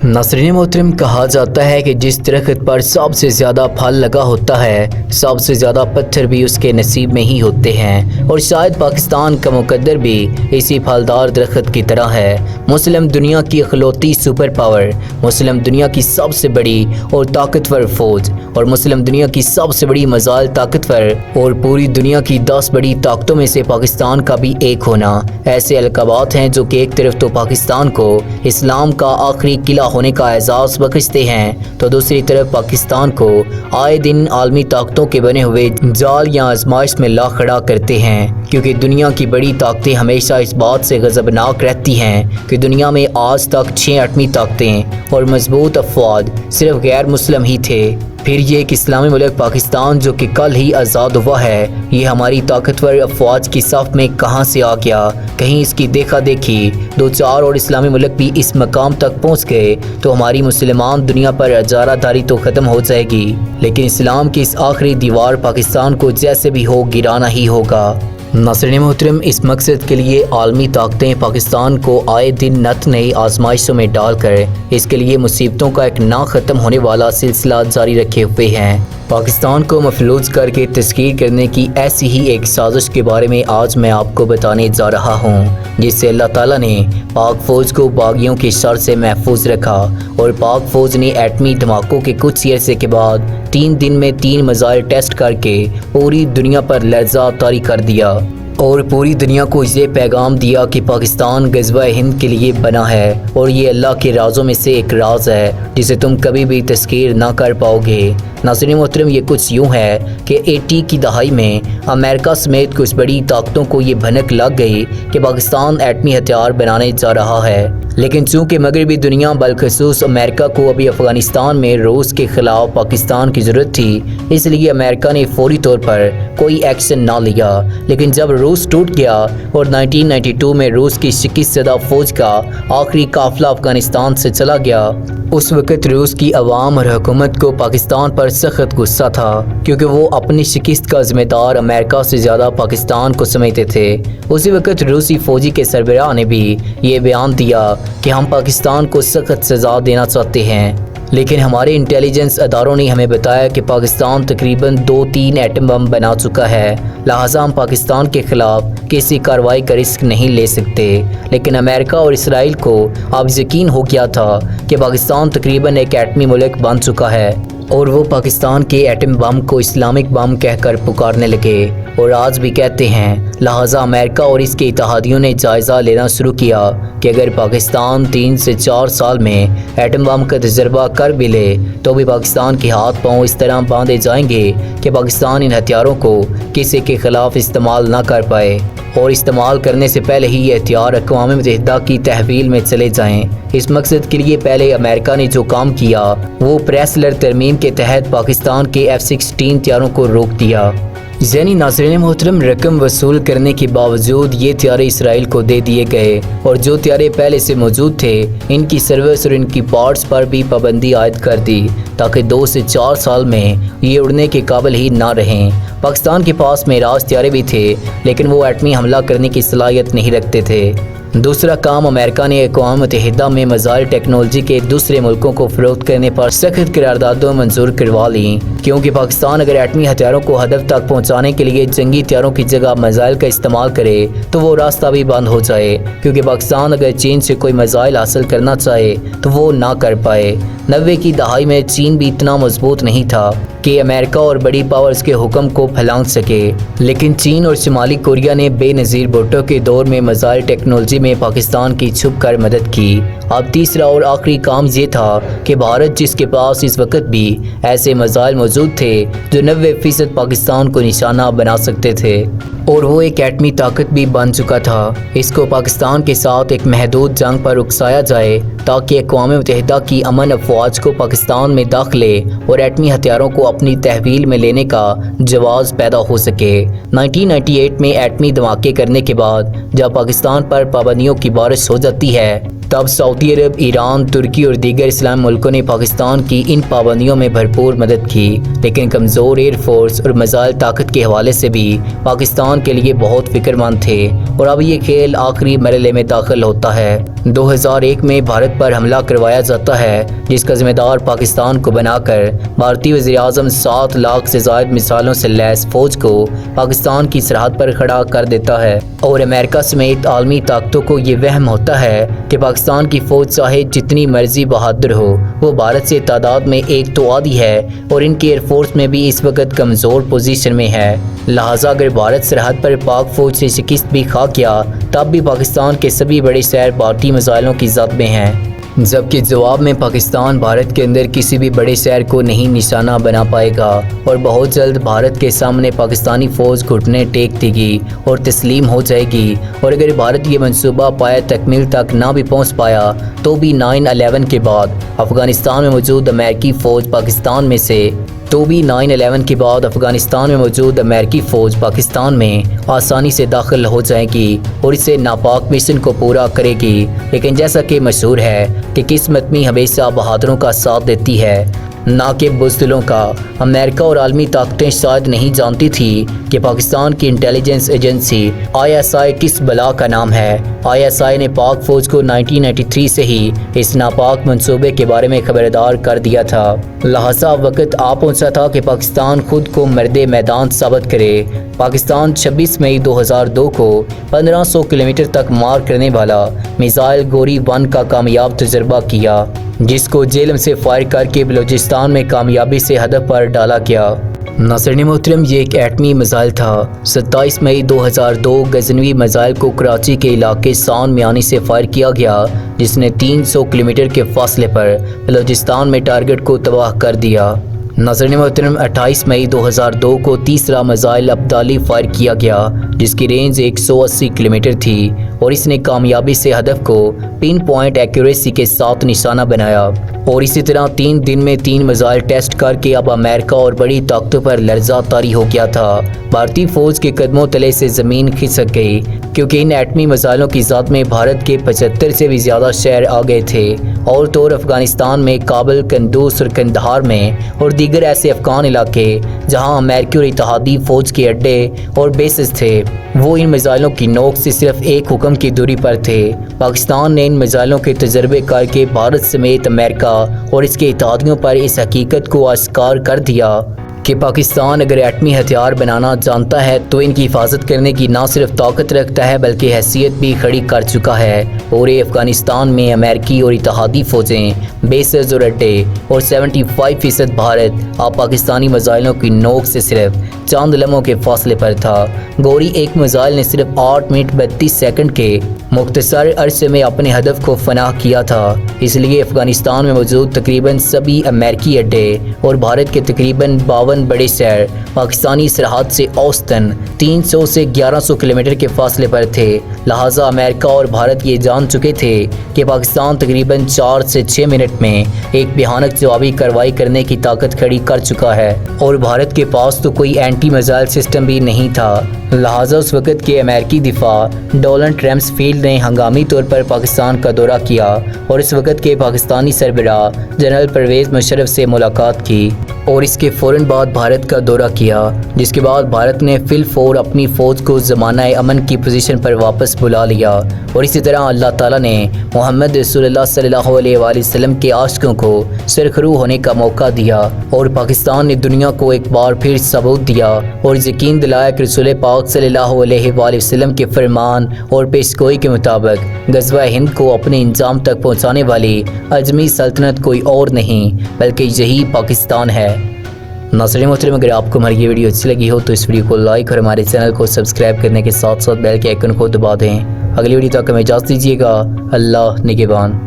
नाज़रीन मोहतरम, कहा जाता है कि जिस दरख्त पर सबसे ज़्यादा फल लगा होता है सबसे ज़्यादा पत्थर भी उसके नसीब में ही होते हैं, और शायद पाकिस्तान का मुकद्दर भी इसी फलदार दरख्त की तरह है। मुस्लिम दुनिया की इकलौती सुपर पावर, मुस्लिम दुनिया की सबसे बड़ी और ताकतवर फ़ौज, और मुस्लिम दुनिया की सबसे बड़ी मज़ाल ताकतवर और पूरी दुनिया की 10 बड़ी ताकतों में से पाकिस्तान का भी एक होना, ऐसे अलकाबात हैं जो कि एक तरफ तो पाकिस्तान को इस्लाम का आखिरी किला होने का एजाज़ बख्शते हैं, तो दूसरी तरफ पाकिस्तान को आए दिन आलमी ताकतों के बने हुए जाल या आजमाइश में ला खड़ा करते हैं। क्योंकि दुनिया की बड़ी ताकतें हमेशा इस बात से गज़बनाक रहती हैं कि दुनिया में आज तक 6 एटमी ताकतें और मजबूत अफवाद सिर्फ गैर मुस्लिम ही थे। फिर ये एक इस्लामी मुल्क पाकिस्तान जो कि कल ही आज़ाद हुआ है, ये हमारी ताकतवर अफवाज की सफ़ में कहाँ से आ गया। कहीं इसकी देखा देखी 2-4 और इस्लामी मुल्क भी इस मकाम तक पहुँच गए तो हमारी मुसलमान दुनिया पर अजारादारी तो ख़त्म हो जाएगी, लेकिन इस्लाम की इस आखिरी दीवार पाकिस्तान को जैसे भी हो गिराना ही होगा। नाज़रीन मोहतरम, इस मकसद के लिए आलमी ताकतें पाकिस्तान को आए दिन नत नई आजमाइशों में डालकर इसके लिए मुसीबतों का एक ना ख़त्म होने वाला सिलसिला जारी रखे हुए हैं। पाकिस्तान को मफलूज करके तस्कीर करने की ऐसी ही एक साजिश के बारे में आज मैं आपको बताने जा रहा हूँ, जिससे अल्लाह ताला ने पाक फ़ौज को बागियों के शर से महफूज रखा और पाक फ़ौज ने एटमी धमाकों के कुछ अरसे के बाद 3 दिन में 3 मिसाइल टेस्ट करके पूरी दुनिया पर लर्ज़ा तारी कर दिया और पूरी दुनिया को ये पैगाम दिया कि पाकिस्तान ग़ज़वा हिंद के लिए बना है और ये अल्लाह के राज़ों में से एक राज है जिसे तुम कभी भी तस्कीर ना कर पाओगे। नाज़रीन मोहतरम, ये कुछ यूँ है कि 80 की दहाई में अमेरिका समेत कुछ बड़ी ताकतों को ये भनक लग गई कि पाकिस्तान एटमी हथियार बनाने जा रहा है, लेकिन चूँकि मगरबी दुनिया बलखसूस अमेरिका को अभी अफ़गानिस्तान में रूस के ख़िलाफ़ पाकिस्तान की ज़रूरत थी, इसलिए अमेरिका ने फौरी तौर पर कोई एक्शन ना लिया। लेकिन जब रूस टूट गया और 1992 में रूस की शिकस्त ज़दा फ़ौज का आखिरी काफ़िला अफ़गानिस्तान से चला गया, उस वक़्त रूस की अवाम और हुकूमत को पाकिस्तान पर सख्त गुस्सा था, क्योंकि वो अपनी शिकस्त का ज़िम्मेदार अमेरिका से ज़्यादा पाकिस्तान को समझते थे। उसी वक़्त रूसी फ़ौजी के सरबराह ने भी ये बयान दिया कि हम पाकिस्तान को सख्त सज़ा देना चाहते हैं, लेकिन हमारे इंटेलिजेंस अदारों ने हमें बताया कि पाकिस्तान तकरीबन 2-3 एटम बम बना चुका है, लिहाजा हम पाकिस्तान के ख़िलाफ़ किसी कार्रवाई का रिस्क नहीं ले सकते। लेकिन अमेरिका और इसराइल को अब यकीन हो गया था कि पाकिस्तान तकरीबन एक एटमी मुल्क बन चुका है और वो पाकिस्तान के एटम बम को इस्लामिक बम कहकर पुकारने लगे और आज भी कहते हैं। लिहाजा अमेरिका और इसके इत्तेहादियों ने जायज़ा लेना शुरू किया कि अगर पाकिस्तान 3 से 4 साल में एटम बम का तजर्बा कर भी ले तो भी पाकिस्तान के हाथ पांव इस तरह बांधे जाएंगे कि पाकिस्तान इन हथियारों को किसी के ख़िलाफ़ इस्तेमाल ना कर पाए और इस्तेमाल करने से पहले ही ये हथियार अक़वाम मुत्तहिदा की तहवील में चले जाएं। इस मकसद के लिए पहले अमेरिका ने जो काम किया वो प्रेसलर तरमीम के तहत पाकिस्तान के F-16 हथियारों को रोक दिया। यानी नाज़रीन मोहतरम, रकम वसूल करने के बावजूद ये हथियार इसराइल को दे दिए गए और जो हथियार पहले से मौजूद थे इनकी सर्विस और इनकी पार्ट्स पर भी पाबंदी आयद कर दी ताकि 2 से 4 साल में ये उड़ने के काबिल ही ना रहें। पाकिस्तान के पास मेराज हथियार भी थे, लेकिन वो एटमी हमला करने की सलाहियत नहीं रखते थे। दूसरा काम, अमेरिका ने अक़वाम मुत्तहिदा में मिसाइल टेक्नोलॉजी के दूसरे मुल्कों को फ़रोख्त करने पर सख्त करारदादों मंजूर करवा ली, क्योंकि पाकिस्तान अगर एटमी हथियारों को हदफ तक पहुँचाने के लिए जंगी हथियारों की जगह मिसाइल का इस्तेमाल करे तो वो रास्ता भी बंद हो जाए, क्योंकि पाकिस्तान अगर चीन से कोई मिसाइल हासिल करना चाहे तो वो ना कर पाए। 90 की दहाई में चीन भी इतना मजबूत नहीं था कि अमेरिका और बड़ी पावर्स के हुक्म को फैला सके, लेकिन चीन और शुमाली कोरिया ने बेनज़ीर भुट्टो के दौर में मिसाइल टेक्नोलॉजी में पाकिस्तान की छुप कर मदद की। अब तीसरा और आखिरी काम ये था कि भारत, जिसके पास इस वक्त भी ऐसे मिसाइल मौजूद थे जो 90% पाकिस्तान को निशाना बना सकते थे और वो एक एटमी ताकत भी बन चुका था, इसको पाकिस्तान के साथ एक महदूद जंग पर उकसाया जाए ताकि अक़वाम मुत्तहिदा की अमन अफवाज को पाकिस्तान में दाखिले और एटमी हथियारों को اپنی تحویل میں لینے کا جواز پیدا ہو سکے۔ 1998 میں ایٹمی دھماکے کرنے کے بعد جب پاکستان پر پابندیوں کی بارش ہو جاتی ہے، تب سعودی عرب، ایران، ترکی اور دیگر اسلامی ملکوں نے پاکستان کی ان پابندیوں میں بھرپور مدد کی، لیکن کمزور ایئر فورس اور میزائل طاقت کے حوالے سے بھی پاکستان کے لیے بہت فکر مند تھے، اور اب یہ کھیل آخری مرحلے میں داخل ہوتا ہے۔ 2001 میں بھارت پر حملہ کروایا جاتا ہے، جس کا ذمہ دار پاکستان کو بنا کر بھارتی وزیر اعظم 7 لاکھ سے زائد مثالوں سے لیس فوج کو پاکستان کی سرحد پر کھڑا کر دیتا ہے، اور امریکہ سمیت عالمی طاقتوں کو یہ وہم ہوتا ہے کہ پاکستان کی فوج چاہے جتنی مرضی بہادر ہو، وہ بھارت سے تعداد میں ایک تو آدھی ہے اور ان کی ایئر فورس میں بھی اس وقت کمزور پوزیشن میں ہے، لہٰذا اگر بھارت سرحد پر پاک فوج سے شکست بھی کھا گیا تب بھی پاکستان کے سبھی بڑے شہر بھارتی میزائلوں کی زد میں ہیں، جبکہ جواب میں پاکستان بھارت کے اندر کسی بھی بڑے شہر کو نہیں نشانہ بنا پائے گا، اور بہت جلد بھارت کے سامنے پاکستانی فوج گھٹنے ٹیک دے گی اور تسلیم ہو جائے گی، اور اگر بھارت یہ منصوبہ پایا تکمیل تک نہ بھی پہنچ پایا تو بھی 9/11 کے بعد افغانستان میں موجود امریکی فوج پاکستان میں آسانی سے داخل ہو جائے گی اور اسے ناپاک مشن کو پورا کرے گی، لیکن جیسا کہ مشہور ہے کہ قسمت میں ہمیشہ بہادروں کا ساتھ دیتی ہے نہ کہ بزدلوں کا۔ امریکہ اور عالمی طاقتیں شاید نہیں جانتی تھی کہ پاکستان کی انٹیلیجنس ایجنسی ISI کس بلا کا نام ہے۔ ISI نے پاک فوج کو 1993 سے ہی اس ناپاک منصوبے کے بارے میں خبردار کر دیا تھا، لہٰذا وقت آ پہنچا تھا کہ پاکستان خود کو مرد میدان ثابت کرے۔ پاکستان 26 مئی 2002 کو 1500 کلومیٹر تک مار کرنے والا میزائل گوری 1 کا کامیاب تجربہ کیا، جس کو جیلم سے فائر کر کے بلوچستان میں کامیابی سے ہدف پر ڈالا گیا۔ ناظرین محترم، یہ ایک ایٹمی میزائل تھا۔ 27 مئی 2002 غزنوی میزائل کو کراچی کے علاقے سان میانی سے فائر کیا گیا، جس نے 300 کلومیٹر کے فاصلے پر بلوچستان میں ٹارگٹ کو تباہ کر دیا۔ ناظرین محترم، 28 مئی 2002 کو تیسرا میزائل ابدالی فائر کیا گیا، جس کی رینج 180 کلومیٹر تھی، اور اس نے کامیابی سے ہدف کو پن پوائنٹ ایکوریسی کے ساتھ نشانہ بنایا، اور اسی طرح 3 دن میں 3 میزائل ٹیسٹ کر کے اب امریکہ اور بڑی طاقتوں پر لرزہ طاری ہو گیا تھا۔ بھارتی فوج کے قدموں تلے سے زمین کھسک گئی، کیونکہ ان ایٹمی میزائلوں کی ذات میں بھارت کے 75 سے بھی زیادہ شہر آ گئے تھے، اور طور افغانستان میں کابل، قندوز اور قندھار میں اور دیگر ایسے افغان علاقے جہاں امریکی اور اتحادی فوج کے اڈے اور بیسز تھے، وہ ان میزائلوں کی نوک سے صرف ایک حکم کی دوری پر تھے۔ پاکستان نے ان میزائلوں کے تجربے کر کے بھارت سمیت امریکہ اور اس کے اتحادیوں پر اس حقیقت کو اشکار کر دیا کہ پاکستان اگر ایٹمی ہتھیار بنانا جانتا ہے تو ان کی حفاظت کرنے کی نہ صرف طاقت رکھتا ہے بلکہ حیثیت بھی کھڑی کر چکا ہے۔ پورے افغانستان میں امریکی اور اتحادی فوجیں، بیسز اور اڈے، اور 75% بھارت اب پاکستانی میزائلوں کی نوک سے صرف چند لمحوں کے فاصلے پر تھا۔ گوری ایک میزائل نے صرف 8 منٹ 32 سیکنڈ کے مختصر عرصے میں اپنے ہدف کو فنا کیا تھا، اس لیے افغانستان میں موجود تقریباً سبھی امریکی اڈے اور بھارت کے تقریباً 52 بڑے شہر پاکستانی سرحد سے اوسطاً 300 سے 1100 کلومیٹر کے فاصلے پر تھے، لہٰذا امریکہ اور بھارت یہ جان چکے تھے کہ پاکستان تقریباً 4 سے 6 منٹ میں ایک بھیانک جوابی کارروائی کرنے کی طاقت کھڑی کر چکا ہے، اور بھارت کے پاس تو کوئی اینٹی میزائل سسٹم بھی نہیں تھا، لہٰذا اس وقت کے امریکی دفاع ڈونلڈ رمسفیلڈ نے ہنگامی طور پر پاکستان کا دورہ کیا اور اس وقت کے پاکستانی سربراہ جنرل پرویز مشرف سے ملاقات کی، اور اس کے فوراً بعد بھارت کا دورہ کیا، جس کے بعد بھارت نے فی الفور اپنی فوج کو زمانہ امن کی پوزیشن پر واپس بلا لیا، اور اسی طرح اللہ تعالیٰ نے محمد رسول اللہ صلی اللہ علیہ وآلہ وسلم کے عاشقوں کو سرخرو ہونے کا موقع دیا، اور پاکستان نے دنیا کو ایک بار پھر ثبوت دیا اور یقین دلایا کہ رسول پاک صلی اللہ علیہ وآلہ وسلم کے فرمان اور پیشگوئی کے مطابق غزوہ ہند کو اپنے انجام تک پہنچانے والی اجمی سلطنت کوئی اور نہیں بلکہ یہی پاکستان ہے۔ ناظرین محترم، اگر آپ کو ہماری یہ ویڈیو اچھی لگی ہو تو اس ویڈیو کو لائک اور ہمارے چینل کو سبسکرائب کرنے کے ساتھ ساتھ بیل کے آئیکن کو دبا دیں۔ اگلی ویڈیو تک ہمیں اجازت دیجیے گا۔ اللہ نگہبان۔